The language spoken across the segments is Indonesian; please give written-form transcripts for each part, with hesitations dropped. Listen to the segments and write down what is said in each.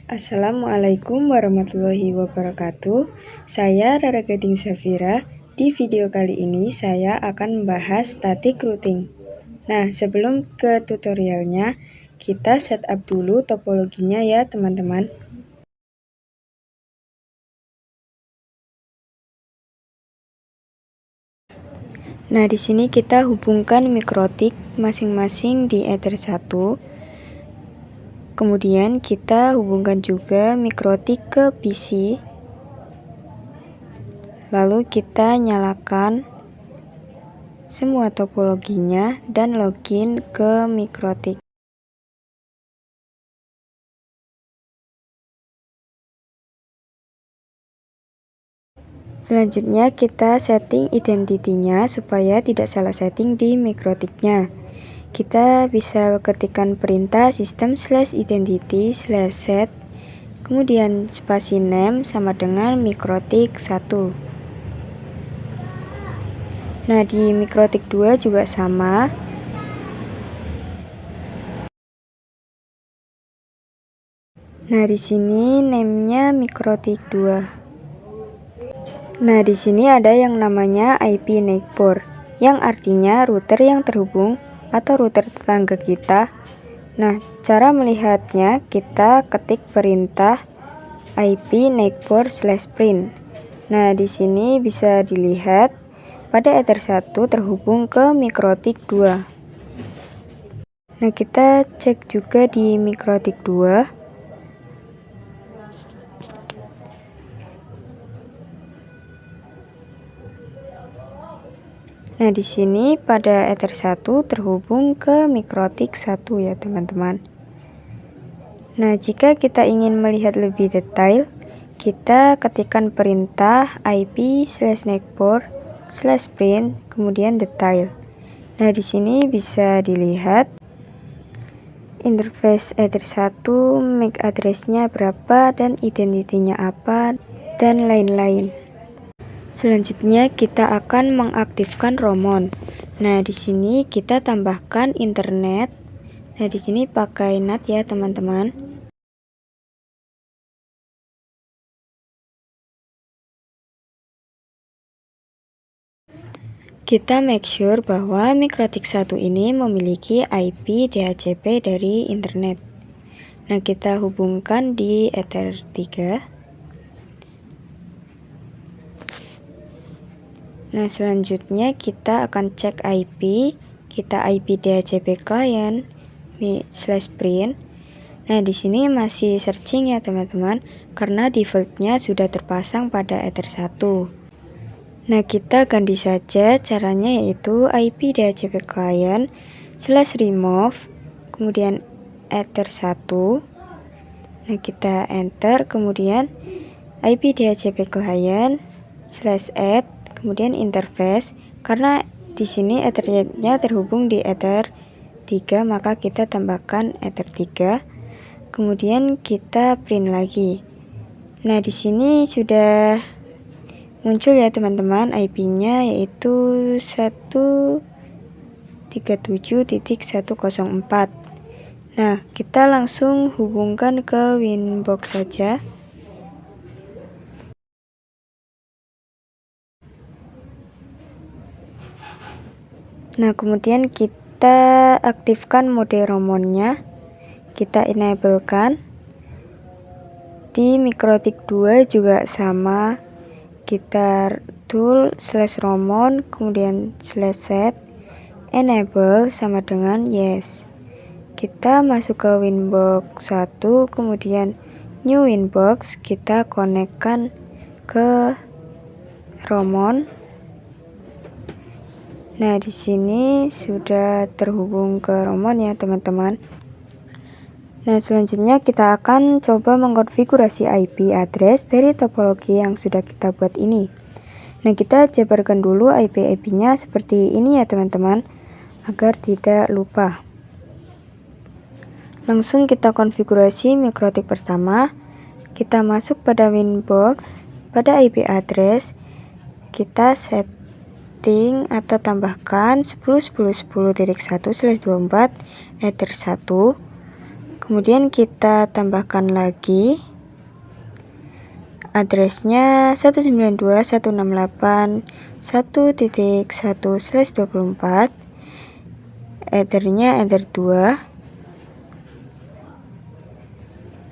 Assalamualaikum warahmatullahi wabarakatuh. Saya Rara Gading Safira. Di video kali ini saya akan membahas static routing. Nah, sebelum ke tutorialnya, kita setup dulu topologinya ya, teman-teman. Nah, di sini kita hubungkan mikrotik masing-masing di Ether 1. Kemudian kita hubungkan juga mikrotik ke PC. Lalu kita nyalakan semua topologinya dan login ke mikrotik. Selanjutnya kita setting identitinya supaya tidak salah setting di mikrotiknya. Kita bisa ketikkan perintah system/identity/set, kemudian spasi name sama dengan mikrotik 1. Nah, di mikrotik 2 juga sama. Nah, di sini name-nya mikrotik 2. Nah, di sini ada yang namanya IP neighbor, yang artinya router yang terhubung atau router tetangga kita. Nah, cara melihatnya kita ketik perintah IP neighbor/print. Nah, di sini bisa dilihat pada Ether 1 terhubung ke mikrotik 2. Nah, kita cek juga di mikrotik 2. Nah, di sini pada Ether 1 terhubung ke mikrotik 1 ya, teman-teman. Nah, jika kita ingin melihat lebih detail, kita ketikkan perintah IP/neighbor/print kemudian detail. Nah, di sini bisa dilihat interface Ether 1, MAC address-nya berapa dan identitinya apa dan lain-lain. Selanjutnya kita akan mengaktifkan ROMON. Nah, di sini kita tambahkan internet. Nah, di sini pakai NAT ya, teman-teman. Kita make sure bahwa mikrotik 1 ini memiliki IP DHCP dari internet. Nah, kita hubungkan di Ether 3. Nah, selanjutnya kita akan cek IP. Kita IP DHCP client /print. Nah, di sini masih searching ya, teman-teman, karena defaultnya sudah terpasang pada Ether 1. Nah, kita ganti saja caranya, yaitu IP DHCP client /remove kemudian Ether 1. Nah, kita enter, kemudian IP DHCP client /add kemudian interface. Karena di sini Ethernet-nya terhubung di Ether 3, maka kita tambahkan Ether 3. Kemudian kita print lagi. Nah, di sini sudah muncul ya, teman-teman, IP-nya yaitu 137.104. Nah, kita langsung hubungkan ke Winbox saja. Nah, kemudian kita aktifkan mode ROMON-nya. Kita enablekan. Di mikrotik 2 juga sama. Kita tool/ROMON kemudian /set enable sama dengan yes. Kita masuk ke Winbox 1, kemudian new Winbox, kita konekkan ke ROMON. Nah, di sini sudah terhubung ke ROMON ya, teman-teman. Nah, selanjutnya kita akan coba mengkonfigurasi IP address dari topologi yang sudah kita buat ini. Nah, kita jabarkan dulu IP-nya seperti ini ya, teman-teman, agar tidak lupa. Langsung kita konfigurasi mikrotik pertama. Kita masuk pada Winbox, pada IP address, kita set atau tambahkan 10.10.10.1/24 Ether 1. Kemudian kita tambahkan lagi addressnya 192.168.1.1/24, ethernya ether 2.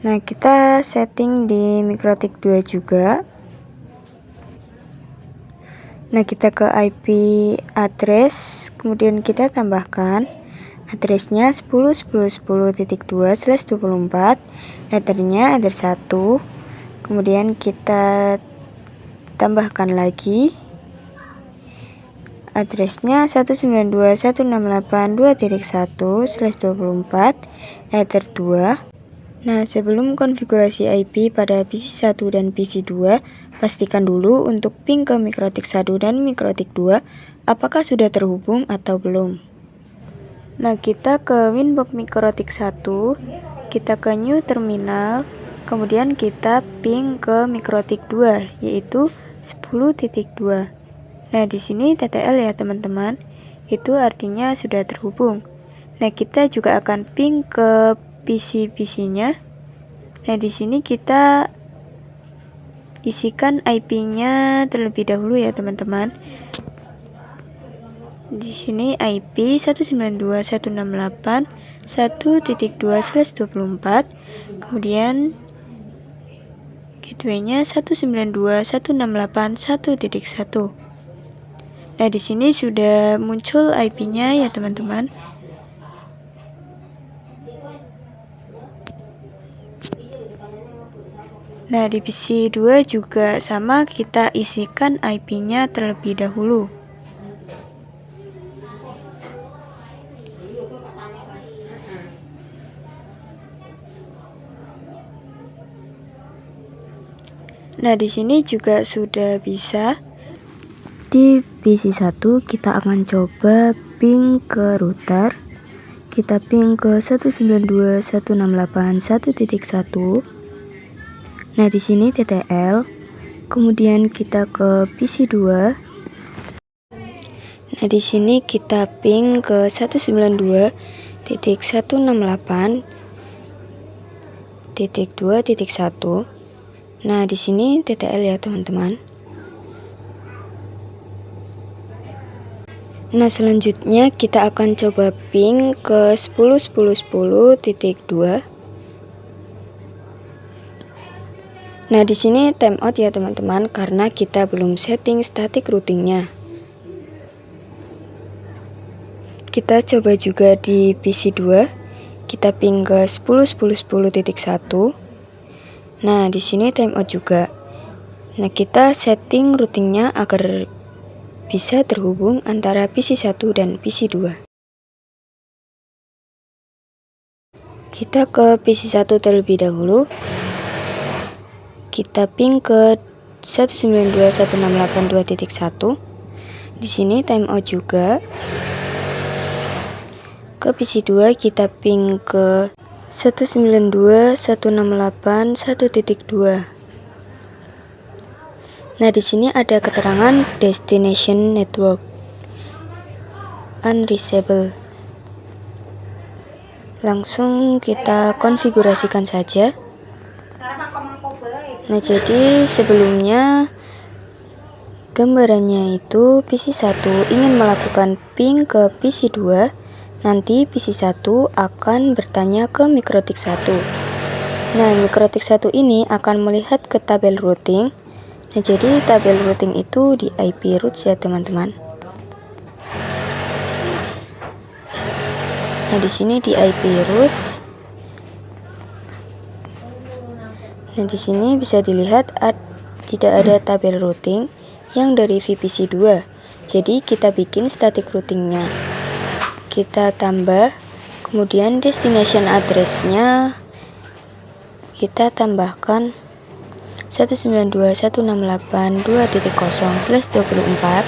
Nah, kita setting di MikroTik 2 juga. Nah, kita ke IP address, kemudian kita tambahkan addressnya 10.10.10.2/24, ethernya ether 1. Kemudian kita tambahkan lagi addressnya 192.168.2.1/24, ether 2. Nah, sebelum konfigurasi IP pada PC 1 dan PC 2, pastikan dulu untuk ping ke MikroTik 1 dan MikroTik 2 apakah sudah terhubung atau belum. Nah, kita ke Winbox MikroTik 1, kita ke New Terminal, kemudian kita ping ke MikroTik 2, yaitu 10.2. Nah, di sini TTL ya teman-teman, itu artinya sudah terhubung. Nah, kita juga akan ping ke PC-nya. Nah, di sini kita isikan IP-nya terlebih dahulu ya teman-teman. Di sini IP 192.168.1.2/24, kemudian gateway-nya 192.168.1.1. Nah, di sini sudah muncul IP-nya ya teman-teman. Nah, di PC 2 juga sama, kita isikan IP-nya terlebih dahulu. Nah, di sini juga sudah bisa. Di PC 1 kita akan coba ping ke router. Kita ping ke 192.168.1.1. Nah, di sini TTL. Kemudian kita ke PC 2. Nah, di sini kita ping ke 192.168.2.1. Nah, di sini TTL ya teman-teman. Nah, selanjutnya kita akan coba ping ke 10.10.10.2. Nah, di sini timeout ya teman-teman, karena kita belum setting static routingnya. Kita coba juga di PC 2. Kita ping ke 10.10.10.1. Nah, di sini timeout juga. Nah, kita setting routingnya agar bisa terhubung antara PC 1 dan PC 2. Kita ke PC 1 terlebih dahulu. Kita ping ke 192.168.2.1. Di sini timeout juga. Ke PC 2 kita ping ke 192.168.1.2. Nah, di sini ada keterangan destination network unreachable. Langsung kita konfigurasikan saja. Nah, jadi sebelumnya gambarannya itu PC 1 ingin melakukan ping ke PC 2, nanti PC 1 akan bertanya ke MikroTik 1. Nah, MikroTik 1 ini akan melihat ke tabel routing. Nah, jadi tabel routing itu di IP routes ya teman-teman. Nah, di sini di IP routes. Nah, di sini bisa dilihat tidak ada tabel routing yang dari VPC 2. Jadi kita bikin static routingnya. Kita tambah, kemudian destination address-nya kita tambahkan 192.168.2.0/24.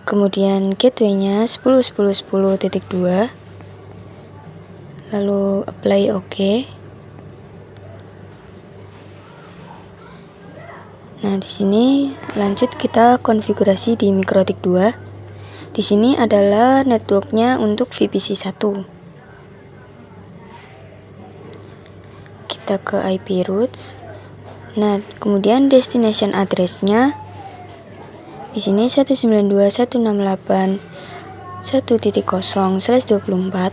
Kemudian gateway-nya 10.10.10.2. Lalu apply OK. Nah, di sini lanjut kita konfigurasi di MikroTik 2. Di sini adalah networknya untuk VPC 1. kita ke IP routes. Nah, kemudian destination address-nya di sini 192.168.1.0/24.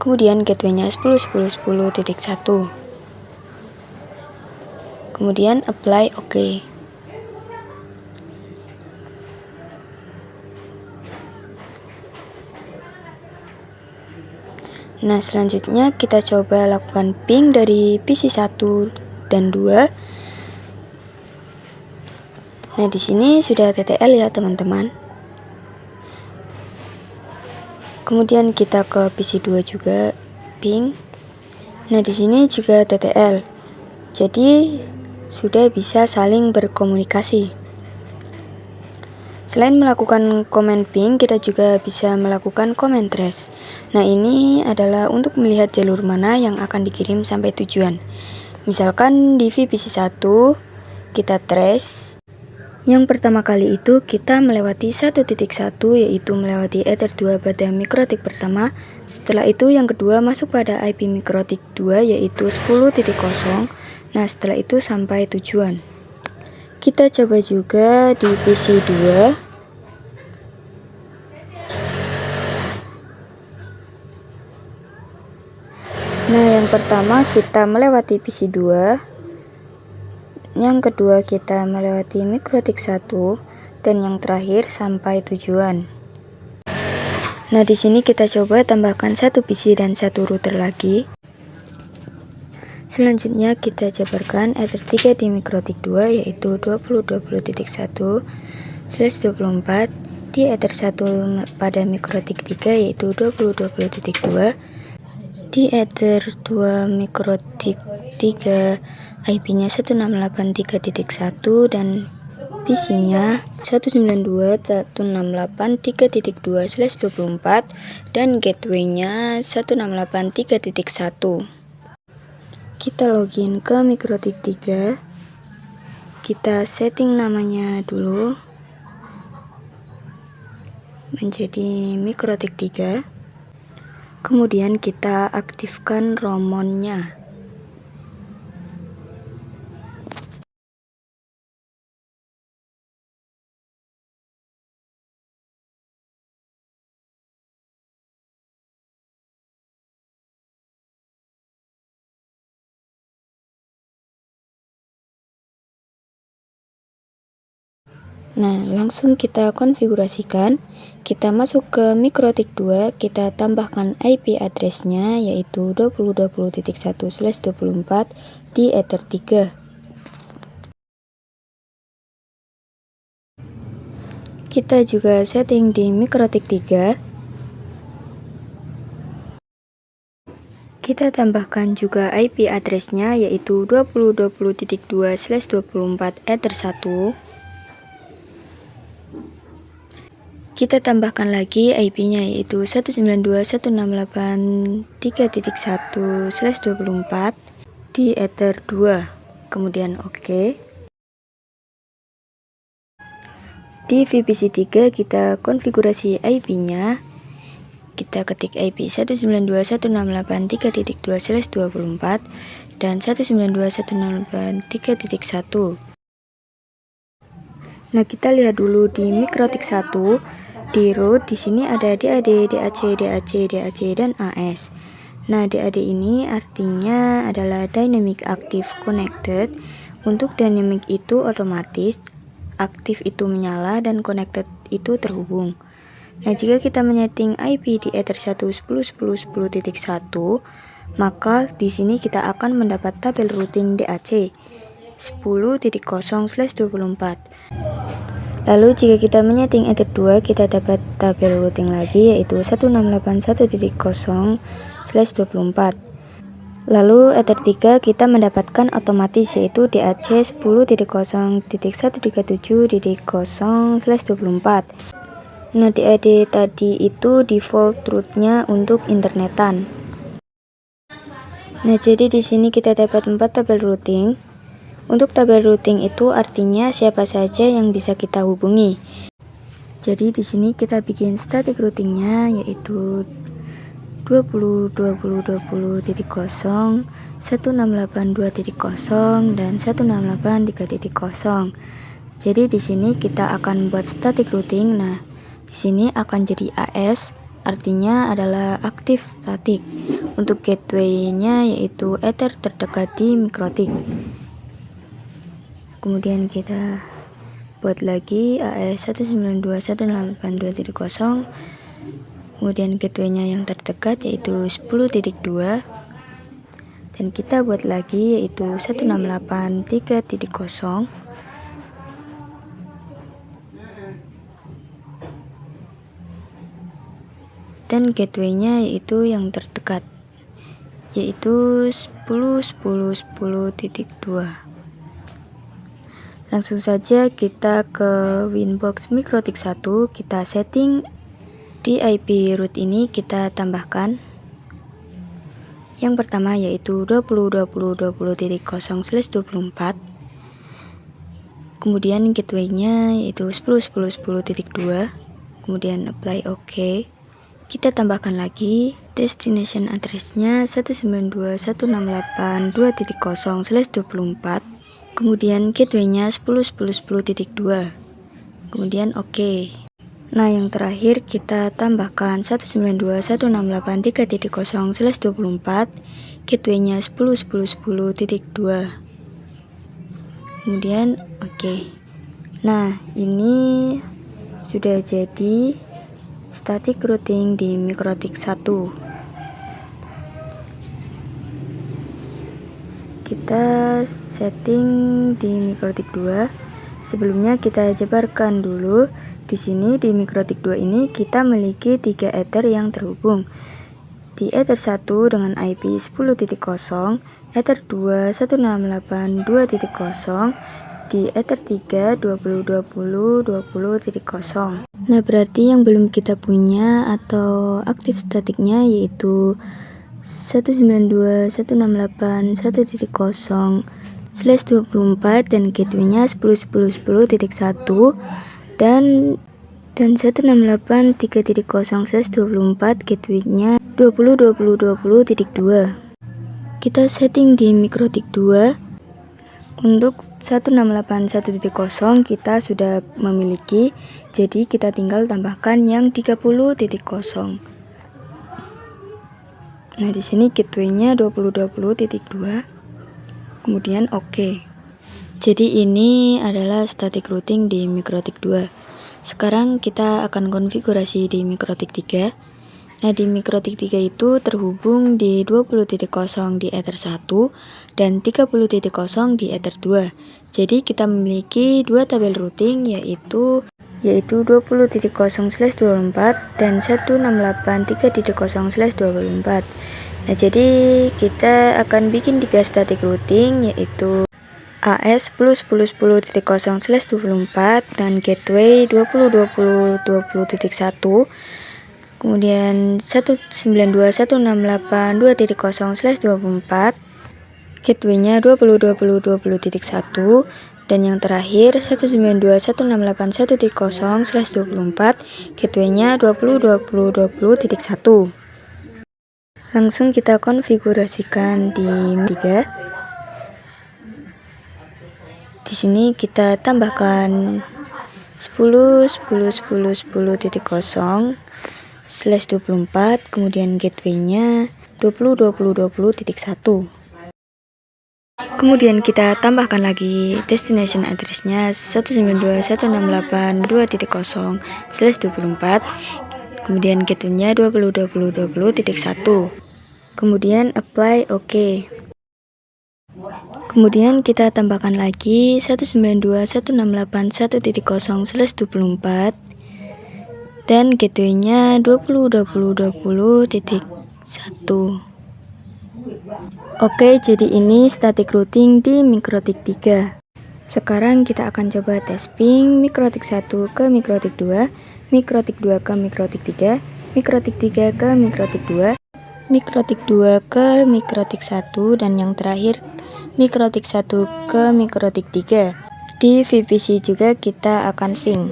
Kemudian gateway-nya 10.10.10.1. Kemudian apply OK. Nah, selanjutnya kita coba lakukan ping dari PC 1 dan 2. Nah, di sini sudah TTL ya, teman-teman. Kemudian kita ke PC 2 juga ping. Nah, di sini juga TTL. Jadi, sudah bisa saling berkomunikasi. Selain melakukan command ping, kita juga bisa melakukan command trace. Nah, ini adalah untuk melihat jalur mana yang akan dikirim sampai tujuan. Misalkan di VPC 1 kita trace. Yang pertama kali itu kita melewati 1.1, yaitu melewati Ether 2 pada mikrotik pertama. Setelah itu yang kedua masuk pada IP mikrotik 2, yaitu 10.0. Nah, setelah itu sampai tujuan. Kita coba juga di PC 2. Nah, yang pertama kita melewati PC 2. Yang kedua kita melewati mikrotik 1 dan yang terakhir sampai tujuan. Nah, di sini kita coba tambahkan satu PC dan satu router lagi. Selanjutnya kita jabarkan Ether 3 di mikrotik 2, yaitu 20.20.1/24, di Ether 1 pada mikrotik 3, yaitu 20.20.2, di Ether 2 mikrotik 3 IP-nya 168.3.1 dan PC-nya 192.168.3.2/24 dan gateway-nya 168.3.1. Kita login ke mikrotik 3. Kita setting namanya dulu menjadi mikrotik 3. Kemudian kita aktifkan romonnya. Nah, langsung kita konfigurasikan. Kita masuk ke mikrotik 2, kita tambahkan IP address-nya yaitu 20.20.1/24 di Ether 3. Kita juga setting di mikrotik 3. Kita tambahkan juga IP address-nya yaitu 20.20.2/24 Ether 1. Kita tambahkan lagi IP-nya yaitu 192.168.3.1/24 di Ether 2. Kemudian OK. Di VPC 3 kita konfigurasi IP-nya. Kita ketik IP 192.168.3.2/24 dan 192.168.3.1. Nah, kita lihat dulu di mikrotik 1. Di root di sini ada DAD, DAC, DAC, DAC dan AS. Nah, DAD ini artinya adalah Dynamic Active Connected. Untuk dynamic itu otomatis, aktif itu menyala dan connected itu terhubung. Nah, jika kita menyeting IP di Ether 1 10.10.10.1, maka di sini kita akan mendapat tabel routing DAC 10.0/24. Lalu jika kita menyeting Ether 2, kita dapat tabel routing lagi yaitu 168.1.0/24. Lalu Ether 3 kita mendapatkan otomatis yaitu DAC 10.0.137.0/24. Nah, DAD tadi itu default route-nya untuk internetan. Nah, jadi di sini kita dapat 4 tabel routing. Untuk tabel routing itu artinya siapa saja yang bisa kita hubungi. Jadi di sini kita bikin static routingnya yaitu 20.20.20.0, 1682.0 dan 1683.0. Jadi di sini kita akan buat static routing. Nah, di sini akan jadi AS, artinya adalah aktif statik. Untuk gateway-nya yaitu Ether terdekat di mikrotik. Kemudian kita buat lagi AS 192.168.2.0. Kemudian gateway-nya yang terdekat yaitu 10.2. Dan kita buat lagi yaitu 168.3.0. Dan gateway-nya yaitu yang terdekat yaitu 10.10.10.2. Langsung saja kita ke Winbox Mikrotik 1, kita setting di IP root ini, kita tambahkan yang pertama yaitu 20.20.20.0/24. Kemudian gateway-nya yaitu 10.10.10.2. Kemudian apply OK. Kita tambahkan lagi destination address-nya 192.168.2.0/24. Kemudian gateway-nya 10.10.10.2. Kemudian OK. Nah, yang terakhir kita tambahkan 192.168.3.0/24, gateway-nya 10.10.10.2. Kemudian OK. Nah, ini sudah jadi static routing di Mikrotik 1. Kita setting di Mikrotik 2. Sebelumnya kita jabarkan dulu. Di sini di Mikrotik 2 ini kita memiliki 3 Ether yang terhubung. Di Ether 1 dengan IP 10.0, Ether 2 168.2.0, di Ether 3 20.20.20.0. Nah, berarti yang belum kita punya atau aktif statiknya yaitu 192.168.1.0/24 dan gateway-nya 10.10.10.1 dan 168.3.0/24 gateway-nya 20.20.20.2. Kita setting di Mikrotik 2. Untuk 168.1.0 kita sudah memiliki, jadi kita tinggal tambahkan yang 30.0. Nah, di sini gateway-nya 20.20.2. Kemudian OK. Jadi ini adalah static routing di Mikrotik 2. Sekarang kita akan konfigurasi di Mikrotik 3. Nah, di Mikrotik 3 itu terhubung di 20.0 di Ether 1 dan 30.0 di Ether 2. Jadi kita memiliki dua tabel routing yaitu 20.0/24 dan 168.3.0/24. Nah, jadi kita akan bikin 3 static routing yaitu AS 10.10.10.0/24 dan gateway 20.20.20.1. Kemudian 192.168.2.0/24, gateway-nya 20.20.20.1, dan yang terakhir 192.168.1.0/24, gateway-nya 20.20.20.1. Langsung kita konfigurasikan di 3. Di sini kita tambahkan 10.10.10.10/24, kemudian gateway-nya 20.20.20.1. Kemudian kita tambahkan lagi destination address-nya 192.168.2.0/24. Kemudian gateway-nya 20.20.20.1. Kemudian apply OK. Kemudian kita tambahkan lagi 192.168.1.0/24 dan gateway-nya 20.20.20.1. Oke, jadi ini static routing di Mikrotik 3. Sekarang kita akan coba tes ping Mikrotik 1 ke Mikrotik 2, Mikrotik 2 ke Mikrotik 3, Mikrotik 3 ke Mikrotik 2, Mikrotik 2 ke Mikrotik 1, dan yang terakhir Mikrotik 1 ke Mikrotik 3. Di VPC juga kita akan ping.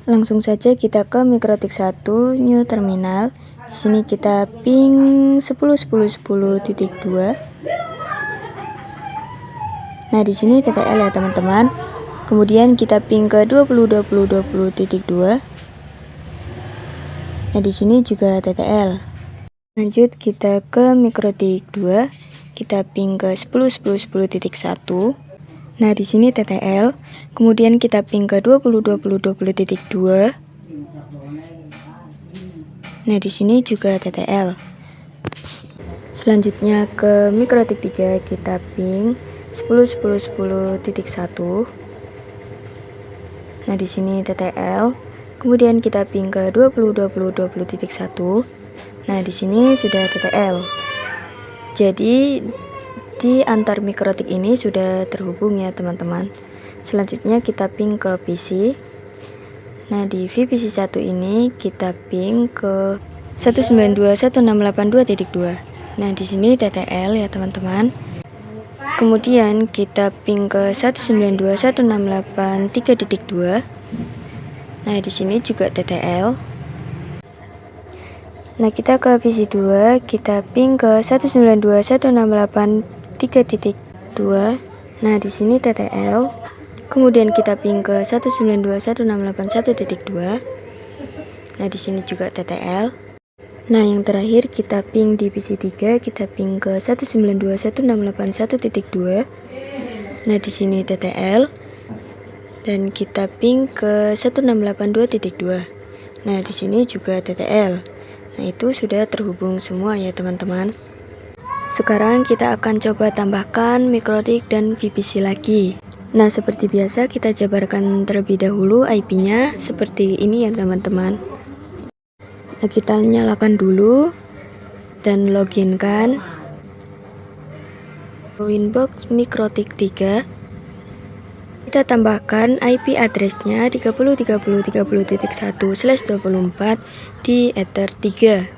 Langsung saja kita ke Mikrotik 1, new terminal. Di sini kita ping 10.10.10.2. Nah, di sini TTL ya teman-teman. Kemudian kita ping ke 20.20.20.2. Nah, di sini juga TTL. Lanjut kita ke mikrotik 2. Kita ping ke 10.10.10.1. Nah, di sini TTL. Kemudian kita ping ke 20.20.20.2. Nah, di sini juga TTL. Selanjutnya ke mikrotik 3, kita ping 10.10.10.1. Nah, di sini TTL. Kemudian kita ping ke 20.20.20.1. Nah, di sini sudah TTL. Jadi di antar mikrotik ini sudah terhubung ya teman-teman. Selanjutnya kita ping ke PC. Nah, di VPC 1 ini kita ping ke 192.168.2.2. Nah, di sini TTL ya teman-teman. Kemudian kita ping ke 192.168.3.2. Nah, di sini juga TTL. Nah, kita ke PC 2, kita ping ke 192.168.3.2. Nah, di sini TTL. Kemudian kita ping ke 192.168.1.2. Nah, di sini juga TTL. Nah, yang terakhir kita ping di PC 3, kita ping ke 192.168.1.2. Nah, di sini TTL. Dan kita ping ke 168.2.2. Nah, di sini juga TTL. Nah, itu sudah terhubung semua ya teman-teman. Sekarang kita akan coba tambahkan mikrotik dan VPC lagi. Nah, seperti biasa kita jabarkan terlebih dahulu IP-nya seperti ini ya teman-teman. Nah, kita nyalakan dulu dan login kan. Winbox mikrotik 3. Kita tambahkan IP addressnya 30.30.30.1/24 di Ether 3.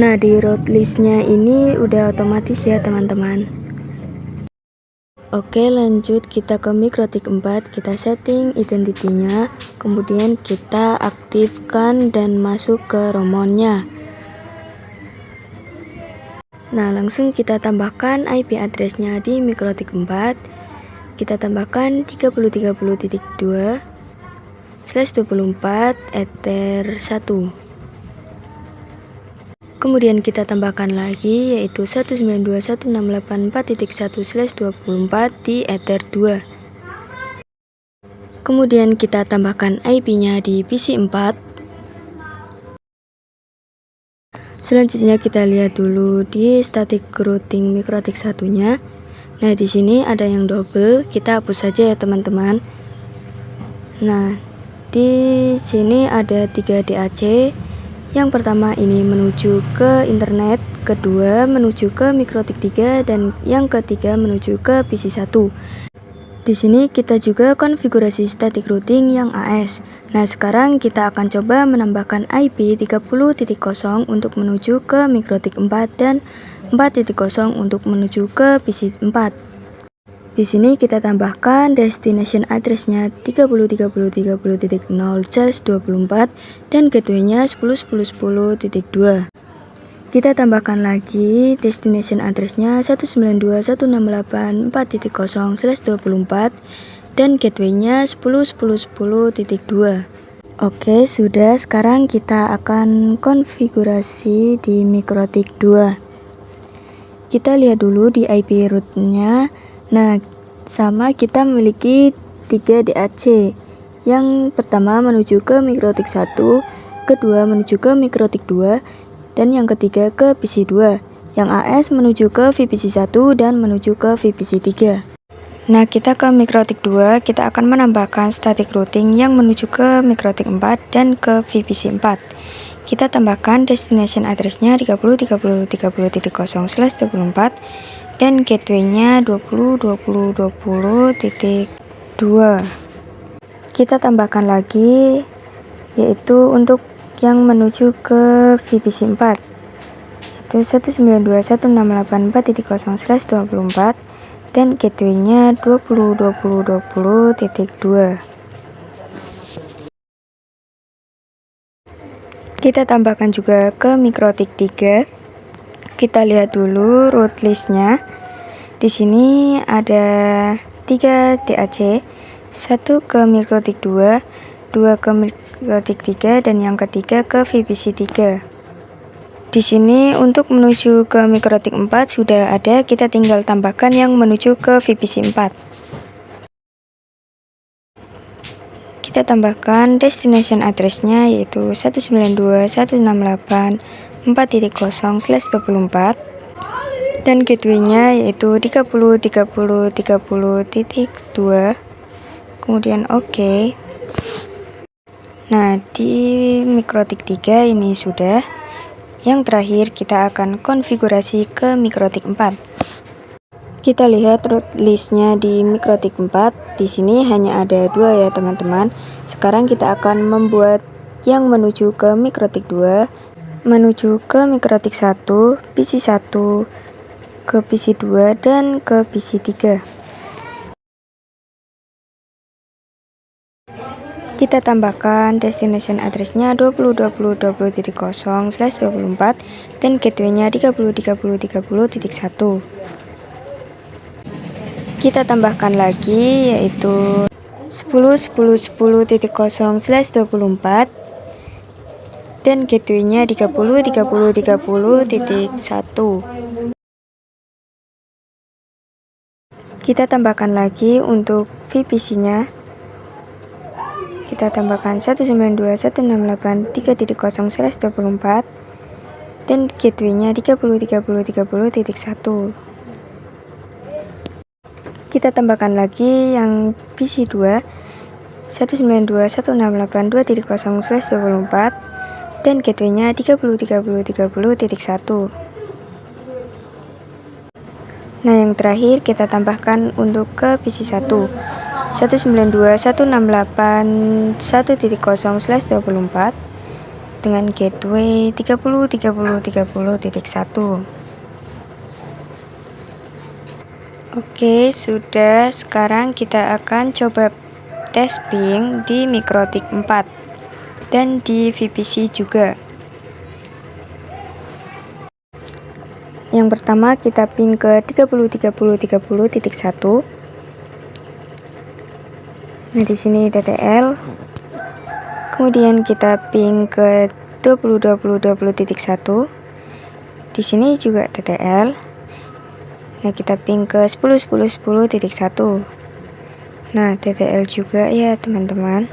Nah, di route listnya ini udah otomatis ya teman-teman. Oke, lanjut kita ke mikrotik 4, kita setting identitinya, kemudian kita aktifkan dan masuk ke romonnya. Nah, langsung kita tambahkan IP addressnya di mikrotik 4. Kita tambahkan 30.30.2/24 Ether 1. Kemudian kita tambahkan lagi yaitu 192.168.4.1/24 di Ether 2. Kemudian kita tambahkan IP-nya di PC 4. Selanjutnya kita lihat dulu di static routing mikrotik satunya. Nah, di sini ada yang double, kita hapus saja ya teman-teman. Nah, di sini ada 3 DAC. Yang pertama ini menuju ke internet, kedua menuju ke mikrotik 3, dan yang ketiga menuju ke PC 1. Di sini kita juga konfigurasi static routing yang AS. Nah, sekarang kita akan coba menambahkan IP 30.0 untuk menuju ke mikrotik 4 dan 4.0 untuk menuju ke PC 4. Di sini kita tambahkan destination address-nya 30.30.30.0/24 dan gateway-nya 10.10.10.2. Kita tambahkan lagi destination address-nya 192.168.4.0/24 dan gateway-nya 10.10.10.2. Oke, sudah. Sekarang kita akan konfigurasi di mikrotik 2. Kita lihat dulu di IP root-nya. Nah, sama kita memiliki 3 DAC. Yang pertama menuju ke mikrotik 1, kedua menuju ke mikrotik 2, dan yang ketiga ke PC 2. Yang AS menuju ke VPC 1 dan menuju ke VPC 3. Nah, kita ke mikrotik 2, kita akan menambahkan static routing yang menuju ke mikrotik 4 dan ke VPC 4. Kita tambahkan destination address-nya 30.30.30.0/24 dan gateway-nya 20.20.20.2. Kita tambahkan lagi yaitu untuk yang menuju ke VPC 4 yaitu 192.168.4.0/24 dan gateway-nya 20.20.20.2. Kita tambahkan juga ke mikrotik 3. Kita lihat dulu root listnya. Di sini ada 3 DAC, 1 ke mikrotik 2, 2 ke mikrotik 3, dan yang ketiga ke VPC 3. Di sini untuk menuju ke mikrotik 4 sudah ada, kita tinggal tambahkan yang menuju ke VPC 4. Kita tambahkan destination address-nya yaitu 192.168.4.0/24 dan gateway-nya yaitu 30.30.30.2, kemudian OK. Nah, di mikrotik 3 ini sudah. Yang terakhir kita akan konfigurasi ke mikrotik 4. Kita lihat root listnya di mikrotik 4. Di sini hanya ada 2 ya teman-teman. Sekarang kita akan membuat yang menuju ke mikrotik 2, menuju ke mikrotik 1, PC 1, ke PC 2, dan ke PC 3. Kita tambahkan destination address-nya 20.20.20/24 dan gateway-nya 30.30.30.1. Kita tambahkan lagi yaitu 10.10.10.0/24 dan gateway-nya 30.30.30.1. Kita tambahkan lagi untuk VPC-nya. Kita tambahkan 192.168.3.0/24 dan gateway-nya 30.30.30.1. Kita tambahkan lagi yang PC 2 192.168.2.0/24 dan gateway-nya 30.30.30.1. Nah, yang terakhir kita tambahkan untuk ke PC 1 192.168.1.0/24 dengan gateway 30.30.30.1. Oke, sudah. Sekarang kita akan coba tes ping di mikrotik 4 dan di VPC juga. Yang pertama kita ping ke 30.30.30.1. Nah, di sini TTL. Kemudian kita ping ke 20.20.20.1. Di sini juga TTL. Nah, kita ping ke 10.10.10.1. Nah, TTL juga ya teman-teman.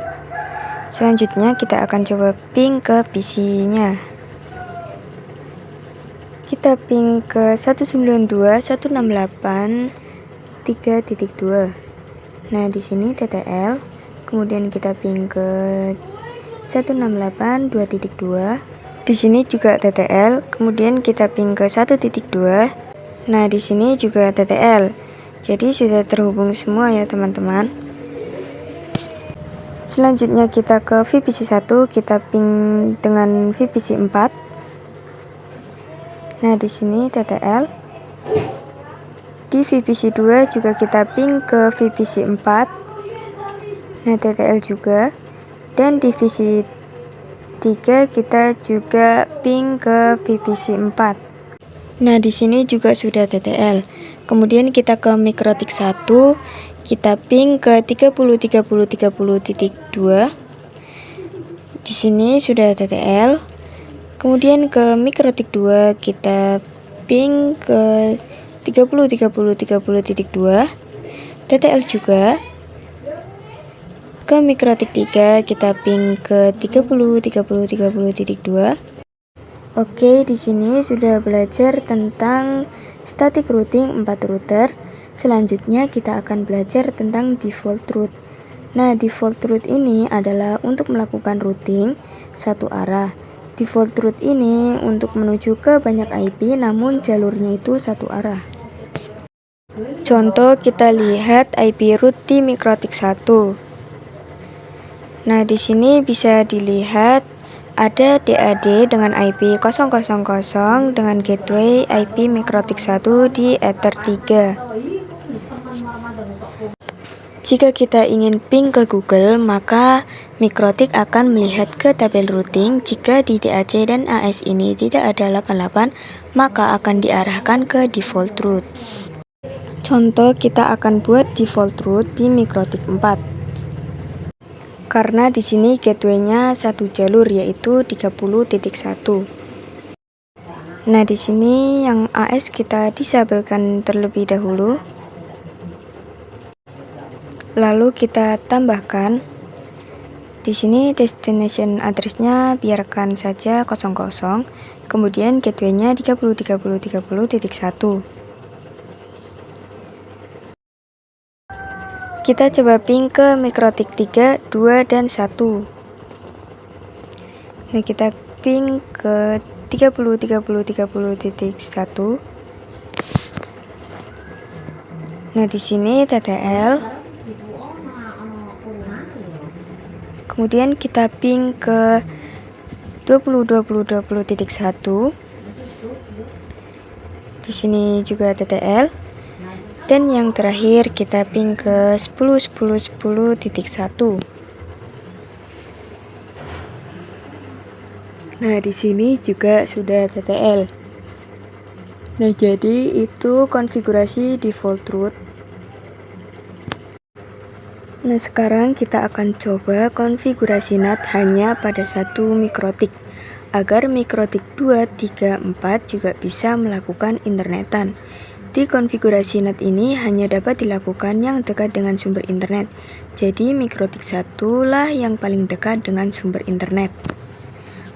Selanjutnya kita akan coba ping ke PC-nya. Kita ping ke 192.168.3.2. Nah, di sini TTL. Kemudian kita ping ke 168.2.2. Di sini juga TTL. Kemudian kita ping ke 1.2. Nah, di sini juga TTL. Jadi sudah terhubung semua ya teman-teman. Selanjutnya kita ke VPC 1, kita ping dengan VPC 4. Nah, di sini TTL. Di VPC 2 juga kita ping ke VPC 4. Nah, TTL juga. Dan di VPC 3 kita juga ping ke VPC 4. Nah, di sini juga sudah TTL. Kemudian kita ke mikrotik 1, kita ping ke 30.30.30.2. Di sini sudah TTL. Kemudian ke mikrotik 2 kita ping ke 30.30.30.2. TTL juga. Ke mikrotik 3 kita ping ke 30.30.30.2. Oke, di sini sudah belajar tentang static routing 4 router. Selanjutnya kita akan belajar tentang default route. Nah, default route ini adalah untuk melakukan routing satu arah. Default route ini untuk menuju ke banyak IP namun jalurnya itu satu arah. Contoh kita lihat IP route di mikrotik 1. Nah, di sini bisa dilihat ada DAD dengan IP 000 dengan gateway IP mikrotik 1 di Ether 3. Jika kita ingin ping ke Google, maka Mikrotik akan melihat ke tabel routing. Jika di DAC dan AS ini tidak ada 88, maka akan diarahkan ke default route. Contoh, kita akan buat default route di Mikrotik 4. Karena di sini gateway-nya satu jalur, yaitu 30.1. Nah, di sini yang AS kita disabelkan terlebih dahulu. Lalu kita tambahkan di sini destination address-nya biarkan saja 00, kemudian gateway-nya 30.30.30.1. Kita coba ping ke Mikrotik 3, 2, dan 1. Nah, kita ping ke 30.30.30.1. Nah, di sini TTL. Kemudian kita ping ke 20.20.20.1. Di sini juga TTL. Dan yang terakhir kita ping ke 10.10.10.1. Nah, di sini juga sudah TTL. Nah, jadi itu konfigurasi default route. Nah, sekarang kita akan coba konfigurasi NAT hanya pada satu Mikrotik, agar Mikrotik 2, 3, 4 juga bisa melakukan internetan. Di konfigurasi NAT ini hanya dapat dilakukan yang dekat dengan sumber internet. Jadi Mikrotik 1 lah yang paling dekat dengan sumber internet.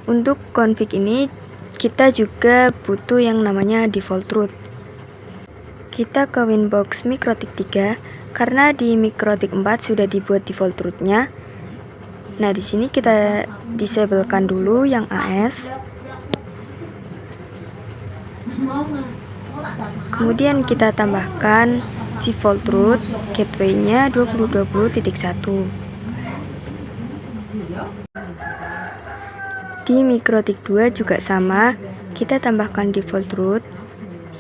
Untuk config ini kita juga butuh yang namanya default route. Kita ke Winbox Mikrotik 3 karena di Mikrotik 4 sudah dibuat default route-nya. Nah, di sini kita disablekan dulu yang AS. Kemudian kita tambahkan default route gateway-nya 20.20.1. Di Mikrotik 2 juga sama, kita tambahkan default route.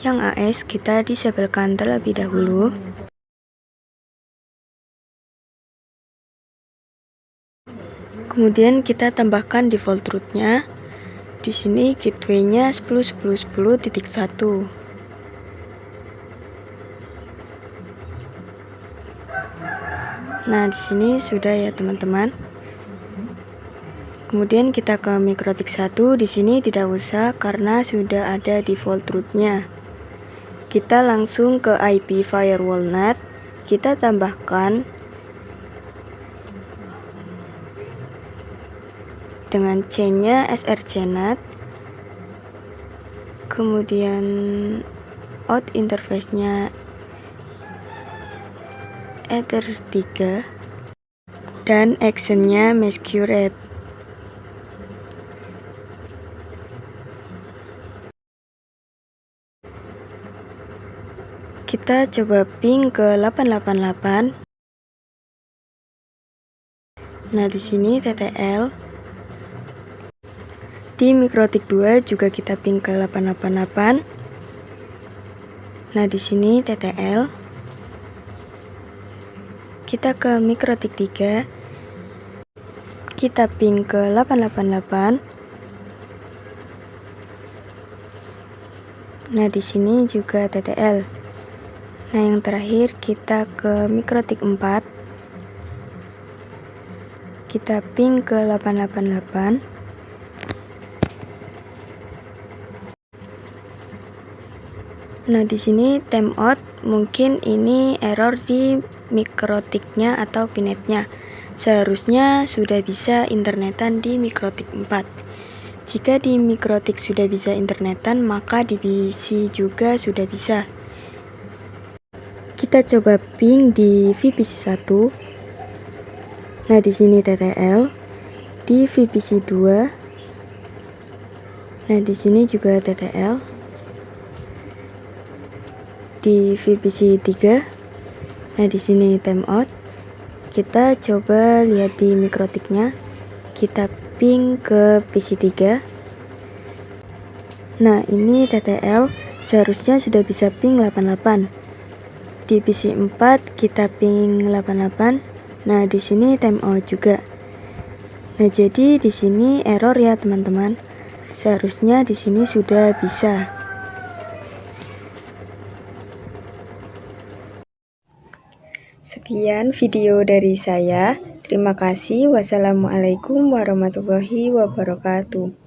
Yang AS kita disablekan terlebih dahulu. Kemudian kita tambahkan default route-nya. Di sini gateway-nya 10.10.10.1. Nah, di sini sudah ya, teman-teman. Kemudian kita ke Mikrotik 1. Di sini tidak usah karena sudah ada default route-nya. Kita langsung ke IP firewall NAT. Kita tambahkan dengan chain-nya src-NAT. Kemudian out interface-nya Ether 3 dan action-nya masquerade. Kita coba ping ke 888. Nah, di sini TTL. Di Mikrotik 2 juga kita ping ke 888. Nah, di sini TTL. Kita ke Mikrotik 3. Kita ping ke 888. Nah, di sini juga TTL. Nah, yang terakhir kita ke Mikrotik 4. Kita ping ke 888. Nah, di sini timeout, mungkin ini error di Mikrotiknya atau pinetnya. Seharusnya sudah bisa internetan di Mikrotik 4. Jika di Mikrotik sudah bisa internetan, maka di PC juga sudah bisa. Kita coba ping di VPC 1. Nah, di sini TTL. Di VPC 2. Nah, di sini juga TTL. Di VPC 3. Nah, di sini timeout. Kita coba lihat di Mikrotiknya. Kita ping ke PC 3. Nah, ini TTL. Seharusnya sudah bisa ping 88. Di PC 4 kita ping 88. Nah, di sini timeout juga. Nah, jadi di sini error ya, teman-teman. Seharusnya di sini sudah bisa. Sekian video dari saya. Terima kasih. Wassalamualaikum warahmatullahi wabarakatuh.